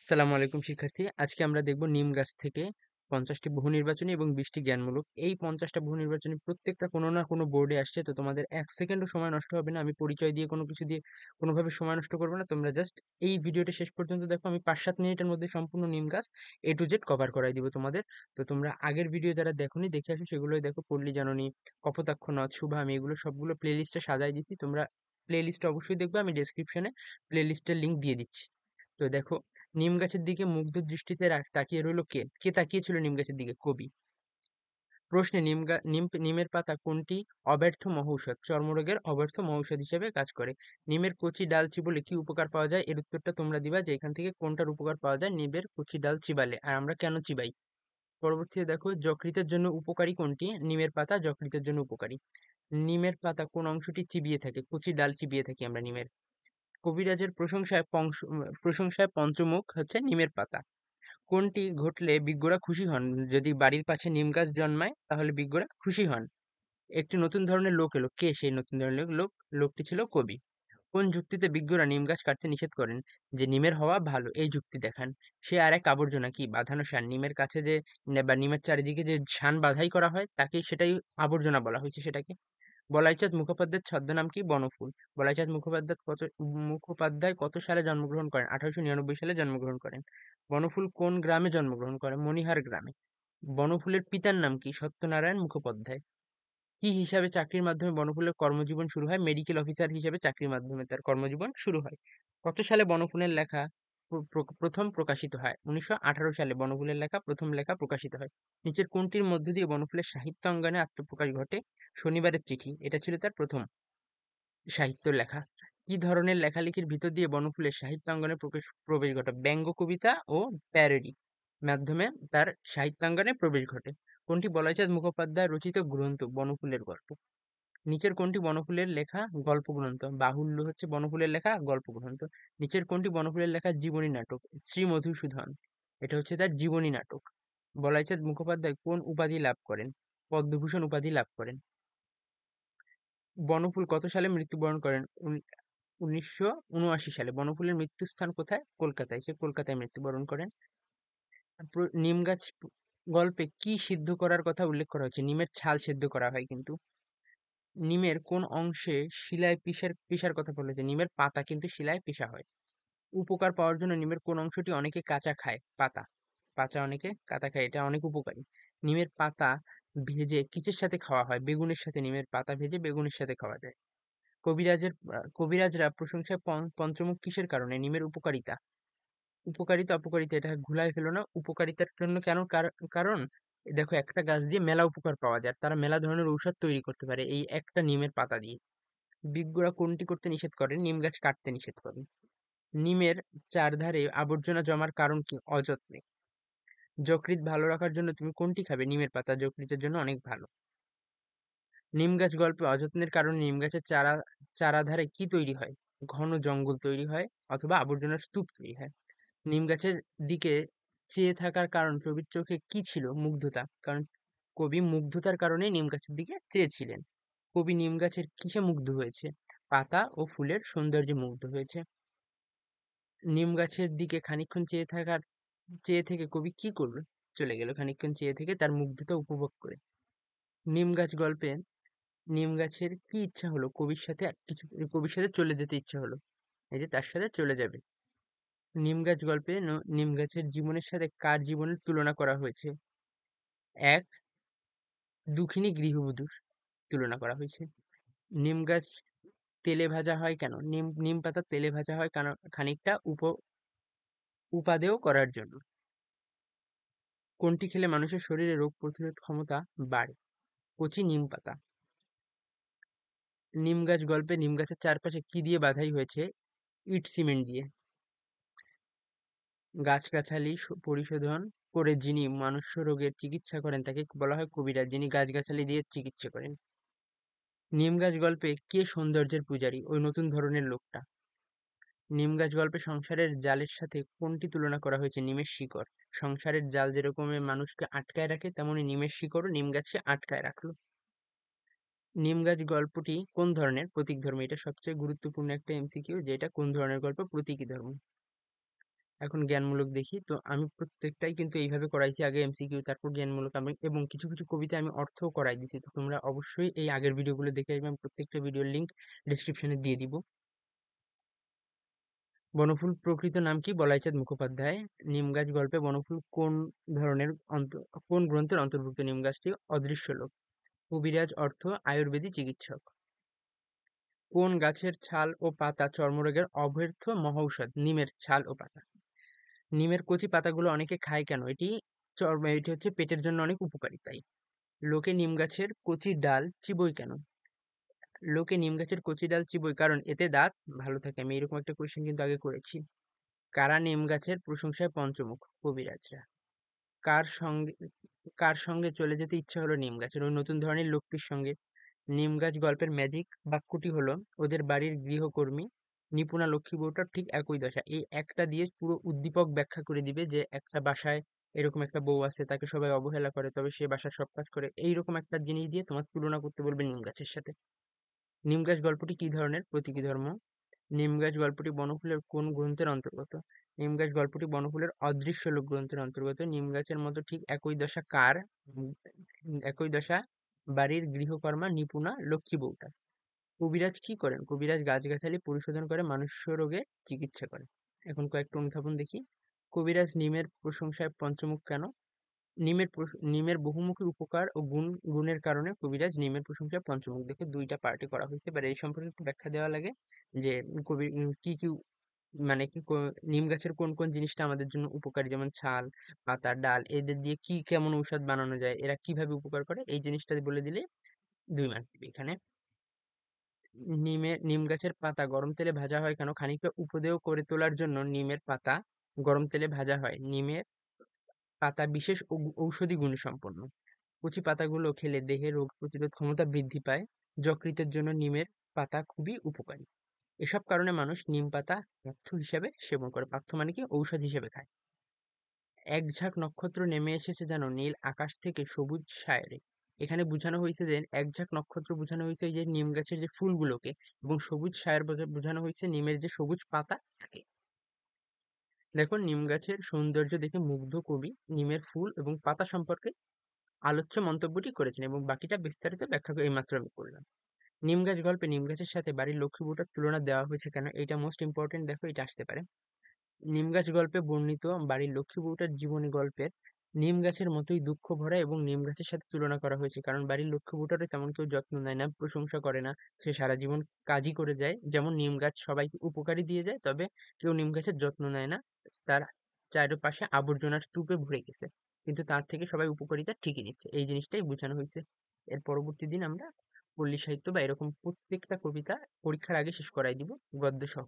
আসসালামু আলাইকুম শিক্ষার্থী। আজকে আমরা দেখব নিম গাছ থেকে ৫০টি বহু নির্বাচনী এবং ২০টি জ্ঞানমূলক। এই ৫০টা বহু নির্বাচনী প্রত্যেকটা কোনো না কোনো বোর্ডে আসছে। তো তোমাদের ১ সেকেন্ডও সময় নষ্ট হবে না। আমি পরিচয় দিয়ে কোনো কিছু দিয়ে কোনোভাবে সময় নষ্ট করব না। তোমরা জাস্ট এই ভিডিওটা শেষ পর্যন্ত দেখো। আমি ৫-৭ মিনিটের মধ্যে সম্পূর্ণ নিম গাছ A to Z কভার করায় দিব তোমাদের। তো তোমরা আগের ভিডিও যারা দেখোনি দেখে আসো, সেগুলোই দেখো। পল্লী জননী, কপোতাক্ষ নদ, শুভা, আমি এগুলো সবগুলো প্লেলিস্টে সাজায় দিছি। তোমরা প্লেলিস্টটা অবশ্যই দেখবে। আমি ডেসক্রিপশনে প্লেলিস্টের লিংক দিয়ে দিচ্ছি। তো দেখো, নিম গাছের দিকে মুগ্ধ দৃষ্টিতে তাকিয়ে রইল কে? কে তাকিয়েছিল নিম গাছের দিকে? কবি। প্রশ্নে নিমের পাতা কোনটি অব্যর্থ মহৌষধ? চর্মরোগের অব্যর্থ মহৌষধ হিসেবে কাজ করে। নিমের কচি ডাল চিবলে কি উপকার পাওয়া যায়? এর উত্তরটা তোমরা দিবা যে এখান থেকে কোনটার উপকার পাওয়া যায় নিমের কচি ডাল চিবালে। আর আমরা কেন চিবাই? পরবর্তীতে দেখো, যকৃতের জন্য উপকারী কোনটি? নিমের পাতা যকৃতের জন্য উপকারী। নিমের পাতা কোন অংশটি চিবিয়ে থাকে? কচি ডাল চিবিয়ে থাকি আমরা নিমের। কবিরাজের প্রশংসায় পঞ্চমুখ হচ্ছে নিমের পাতা। কোনটি ঘটলে বিজ্ঞরা খুশি হন? যদি বাড়ির পাশে নিম গাছ জন্মায় তাহলে বিজ্ঞরা খুশি হন। একটি নতুন ধরনের লোক এলো। কে সেই নতুন ধরনের লোক? লোকটি ছিল কবি। কোন যুক্তিতে বিজ্ঞরা নিম গাছ কাটতে নিষেধ করেন? যে নিমের হওয়া ভালো, এই যুক্তি দেখান। সে আর এক আবর্জনা, কি? বাঁধানো শান। নিমের কাছে যে বা নিমের চারিদিকে যে শান বাঁধাই করা হয় তাকে সেটাই আবর্জনা বলা হয়েছে সেটাকে। বলাইচাঁদ মুখোপাধ্যায়ের ছদ্মনাম কি? বনফুল। বলাইচাঁদ মুখোপাধ্যায় কত সালে জন্মগ্রহণ করেন? 1899 সালে জন্মগ্রহণ করেন। বনফুল কোন গ্রামে জন্মগ্রহণ করেন? মণিহার গ্রামে। বনফুলের পিতার নাম কি? সত্যনারায়ণ মুখোপাধ্যায়। কি হিসাবে চাকরির মাধ্যমে বনফুলের কর্মজীবন শুরু হয়? মেডিকেল অফিসার হিসেবে চাকরির মাধ্যমে তার কর্মজীবন শুরু হয়। কত সালে বনফুলের লেখা প্রথম প্রকাশিত হয়? 1918 সালে বনফুলের প্রথম লেখা প্রকাশিত হয়। নিচের কোনটির মধ্য দিয়ে বনফুলের সাহিত্যাঙ্গনে আত্মপ্রকাশ ঘটে? শনিবারের চিঠি, এটা ছিল তার প্রথম সাহিত্য লেখা। কি ধরনের লেখালেখির ভিতর দিয়ে বনফুলের সাহিত্যাঙ্গনে প্রবেশ ঘটে? ব্যঙ্গ কবিতা ও প্যারোডি মাধ্যমে তার সাহিত্যাঙ্গনে প্রবেশ ঘটে। কোনটি বলাইচাঁদ মুখোপাধ্যায় রচিত গ্রন্থ? বনফুলের গল্প। নিচের কোনটি বনফুলের লেখা গল্প গ্রন্থ? বাহুল্য হচ্ছে বনফুলের লেখা গল্প গ্রন্থ। নিচের কোনটি বনফুলের লেখা জীবনী নাটক? শ্রী মধুসূদন, এটা হচ্ছে তার জীবনী নাটক। বলাইচাঁদ মুখোপাধ্যায় কোন উপাধি লাভ করেন? পদ্মভূষণ উপাধি লাভ করেন। বনফুল কত সালে মৃত্যুবরণ করেন? 1979 সালে। বনফুলের মৃত্যুস্থান কোথায়? কলকাতায়। সে কলকাতায় মৃত্যুবরণ করেন। নিম গাছ গল্পে কি সিদ্ধ করার কথা উল্লেখ করা হয়েছে? নিমের ছাল সিদ্ধ করা হয় কিন্তু। নিমের কোন অংশে শিলায় পিষার কথা বলেছে? নিমের পাতা কিন্তু শিলায় পিষা হয়। উপকার পাওয়ার জন্য নিমের কোন অংশটি অনেকে কাঁচা খায়? পাতা। পাতা অনেকে কাঁচা খায়, এটা অনেক উপকারী। নিমের পাতা ভেজে কিসের সাথে খাওয়া হয়? বেগুনের সাথে। নিমের পাতা ভেজে বেগুনের সাথে খাওয়া যায়। কবিরাজরা প্রশংসায় পঞ্চমুখ কিসের কারণে? নিমের উপকারিতা। উপকারিতা অপকারিতা এটা ঘুলায় ফেলো না। উপকারিতার জন্য কেন কারণ দেখো, একটা গাছ দিয়ে মেলা উপকার পাওয়া যায়। আর তারা মেলা ধরনের ঔষধ তৈরি করতে পারে এই একটা নিমের পাতা দিয়ে। বিজ্ঞরা কোনটি করতে নিষেধ করেন? নিম গাছ কাটতে নিষেধ করেন। নিমের চারধারে আবর্জনা জমার কারণ কি? অযত্নে। যকৃৎ ভালো রাখার জন্য তুমি কোনটি খাবে? নিমের পাতা যকৃতের জন্য অনেক ভালো। নিম গাছ গল্পে অযত্নের কারণে নিম গাছের চারাধারে কি তৈরি হয়? ঘন জঙ্গল তৈরি হয় অথবা আবর্জনার স্তূপ তৈরি হয়। নিম গাছের দিকে চেয়ে থাকার কারণ? কবির চোখে কি ছিল? মুগ্ধতা। কারণ কবি মুগ্ধতার কারণে নিম গাছের দিকে চেয়েছিলেন। কবি নিম গাছের কিসে মুগ্ধ হয়েছে? পাতা ও ফুলের সৌন্দর্যে মুগ্ধ হয়েছে। নিম গাছের দিকে খানিকক্ষণ চেয়ে থেকে কবি কি করলো? চলে গেল খানিকক্ষণ চেয়ে থেকে তার মুগ্ধতা উপভোগ করে। নিম গাছ গল্পে নিম গাছের কি ইচ্ছা হলো? কবির সাথে চলে যেতে ইচ্ছা হলো। এই যে তার সাথে চলে যাবে। নিম গাছ গল্পে নিম গাছের জীবনের সাথে কার জীবনের তুলনা করা হয়েছে? এক দুঃখিনী গৃহবধূর তুলনা করা হয়েছে। নিম গাছ তেলে ভাজা হয় কেন? নিম পাতা তেলে ভাজা হয় কেন? খানিকটা উপাদেয় করার জন্য। কোনটি খেলে মানুষের শরীরে রোগ প্রতিরোধ ক্ষমতা বাড়ে? কচি নিম পাতা। নিম গাছ গল্পে নিম গাছের চারপাশে কি দিয়ে বাঁধাই হয়েছে? ইট সিমেন্ট দিয়ে। গাছগাছালি পরিশোধন করে যিনি মনুষ্য রোগের চিকিৎসা করেন তাকে বলা হয় কবিরাজ, যিনি গাছগাছালি দিয়ে চিকিৎসা করেন। নিম গাছ গল্পে কে সৌন্দর্যের পূজারী? ওই নতুন ধরনের লোকটা। নিম গাছ গল্পে সংসারের জালের সাথে কোনটি তুলনা করা হয়েছে? নিমের শিকড়। সংসারের জাল যেরকম মানুষকে আটকায় রাখে, তেমনি নিমের শিকড়ও নিম গাছকে আটকায় রাখলো। নিম গাছ গল্পটি কোন ধরনের? প্রতীক ধর্মী। এটা সবচেয়ে গুরুত্বপূর্ণ একটা এমসিকিউ, যে এটা কোন ধরনের গল্প? প্রতীকী ধর্ম। এখন জ্ঞানমূলক দেখি। তো আমি প্রত্যেকটাই কিন্তু এইভাবে করাইছি। আগে এমসিকিউ, তারপর জ্ঞানমূলক, আমি এবং কিছু কিছু কবিতা আমি অর্থও করাই দিছি। তো তোমরা অবশ্যই এই আগের ভিডিওগুলো দেখে আসবে। আমি প্রত্যেকটা ভিডিওর লিঙ্ক ডেসক্রিপশনে দিয়ে দিব। বনফুল প্রকৃত নাম কি? বলাইচাঁদ মুখোপাধ্যায়। নিম গাছ গল্পে বনফুল ধরনের অন্ত কোন গ্রন্থের অন্তর্ভুক্ত? নিম গাছটি অদৃশ্য লোক। কবিরাজ অর্থ আয়ুর্বেদী চিকিৎসক। কোন গাছের ছাল ও পাতা চর্মরোগের অব্যর্থ মহৌষধ? নিমের ছাল ও পাতা। নিমের কচি পাতাগুলো অনেকে খায় কেন? এটি হচ্ছে পেটের জন্য অনেক উপকারী তাই। লোকে নিম গাছের কচি ডাল চিবোয় কেন? লোকে নিম গাছের কচি ডাল চিবোয় কারণ এতে দাঁত ভালো থাকে। আমি এরকম একটা কোয়েশ্চেন কিন্তু আগে করেছি। কারা নিম গাছের প্রশংসায় পঞ্চমুখ? কবিরাজরা। কার সঙ্গে কার সঙ্গে চলে যেতে ইচ্ছা হলো নিম গাছের? ওই নতুন ধরনের লোকটির সঙ্গে। নিম গাছ গল্পের ম্যাজিক বাক্যটি হলো ওদের বাড়ির গৃহকর্মী নিপুণা লক্ষ্মী বউটার ঠিক একই দশা। এই একটা দিয়ে পুরো উদ্দীপক ব্যাখ্যা করে দিবে যে একটা বাসায় এরকম একটা বউ আছে, তাকে সবাই অবহেলা করে, তবে সে বাসার সব কাজ করে। এইরকম একটা জিনিস দিয়ে তোমার তুলনা করতে বলবে নিম গাছের সাথে। নিম গাছ গল্পটি কি ধরনের? প্রতীকী ধর্ম। নিম গাছ গল্পটি বনফুলের কোন গ্রন্থের অন্তর্গত? নিম গাছ গল্পটি বনফুলের অদৃশ্য লোক গ্রন্থের অন্তর্গত। নিম গাছের মতো ঠিক একই দশা কার? একই দশা বাড়ির গৃহকর্মা নিপুণা লক্ষ্মী বউটা। কবিরাজ কি করেন? কবিরাজ গাছগাছালি পরিশোধন করে মানুষ রোগের চিকিৎসা করে। এখন কয়েকটা অনুধাবন দেখি। কবিরাজ নিমের প্রশংসায় পঞ্চমুখ কেন? নিমের বহুমুখী উপকার ও গুণের কারণে কবিরাজ নিমের প্রশংসায় পঞ্চমুখ। দেখো দুইটা পার্টি করা হয়েছে। এবার এই সম্পর্কে একটু ব্যাখ্যা দেওয়া লাগে যে কি কি মানে কি নিম গাছের কোন কোন জিনিসটা আমাদের জন্য উপকারী, যেমন ছাল, পাতা, ডাল, এদের দিয়ে কি কেমন ঔষধ বানানো যায়, এরা কিভাবে উপকার করে, এই জিনিসটা বলে দিলে 2 মার্ক দিবে এখানে। নিম গাছের পাতা গরম তেলে ভাজা হয় কেন? খানিকটা উপদেয় করে তোলার জন্য নিমের পাতা গরম তেলে ভাজা হয়। নিমের পাতা বিশেষ ঔষধি গুণে সম্পন্ন। কচি পাতাগুলো খেলে দেহে রোগ প্রতিরোধ ক্ষমতা বৃদ্ধি পায়। যকৃতের জন্য নিমের পাতা খুবই উপকারী। এসব কারণে মানুষ নিম পাতা পাথ্য হিসেবে সেবন করে। পাথ্য মানে কি? ঔষধ হিসেবে খায়। এক ঝাঁক নক্ষত্র নেমে এসেছে যেন নীল আকাশ থেকে সবুজ সায়ারে। এখানে বোঝানো হয়েছে যে এক ঝাঁক নক্ষত্র বোঝানো হয়েছে এই যে নিম গাছের যে ফুলগুলোকে, এবং সবুজ সায়ার বোঝানো হয়েছে নিমের যে সবুজ পাতা থাকে। দেখো নিম গাছের সৌন্দর্য দেখে মুগ্ধ কবি নিমের ফুল এবং পাতা সম্পর্কে আলোচ্য মন্তব্যটি করেছেন, এবং বাকিটা বিস্তারিত ব্যাখ্যা এইমাত্র আমি করলাম। নিম গাছ গল্পে নিম গাছের সাথে বাড়ির লক্ষ্মী বউটার তুলনা দেওয়া হয়েছে কেন? এটা মোস্ট ইম্পর্টেন্ট। দেখো এটা আসতে পারে। নিম গাছ গল্পে বর্ণিত বাড়ির লক্ষ্মী বউটার জীবনী গল্পের নিম গাছের মতোই দুঃখ ভরা, এবং নিম গাছের সাথে তুলনা করা হয়েছে কারণ বাড়ির লক্ষ্মী বউটারও তেমন কেউ যত্ন নেয় না, প্রশংসা করে না। সে সারা জীবন কাজই করে যায়। যেমন নিম গাছ সবাইকে উপকারী দিয়ে যায়, তবে কেউ নিম গাছের যত্ন নেয় না। তার চারপাশে আবর্জনার স্তূপে ভরে গেছে, কিন্তু তার থেকে সবাই উপকারিতা ঠিকই নিচ্ছে। এই জিনিসটাই বোঝানো হয়েছে। এর পরবর্তী দিন আমরা পল্লী সাহিত্য বা এরকম প্রত্যেকটা কবিতা পরীক্ষার আগে শেষ করাই দিব, গদ্য সহ।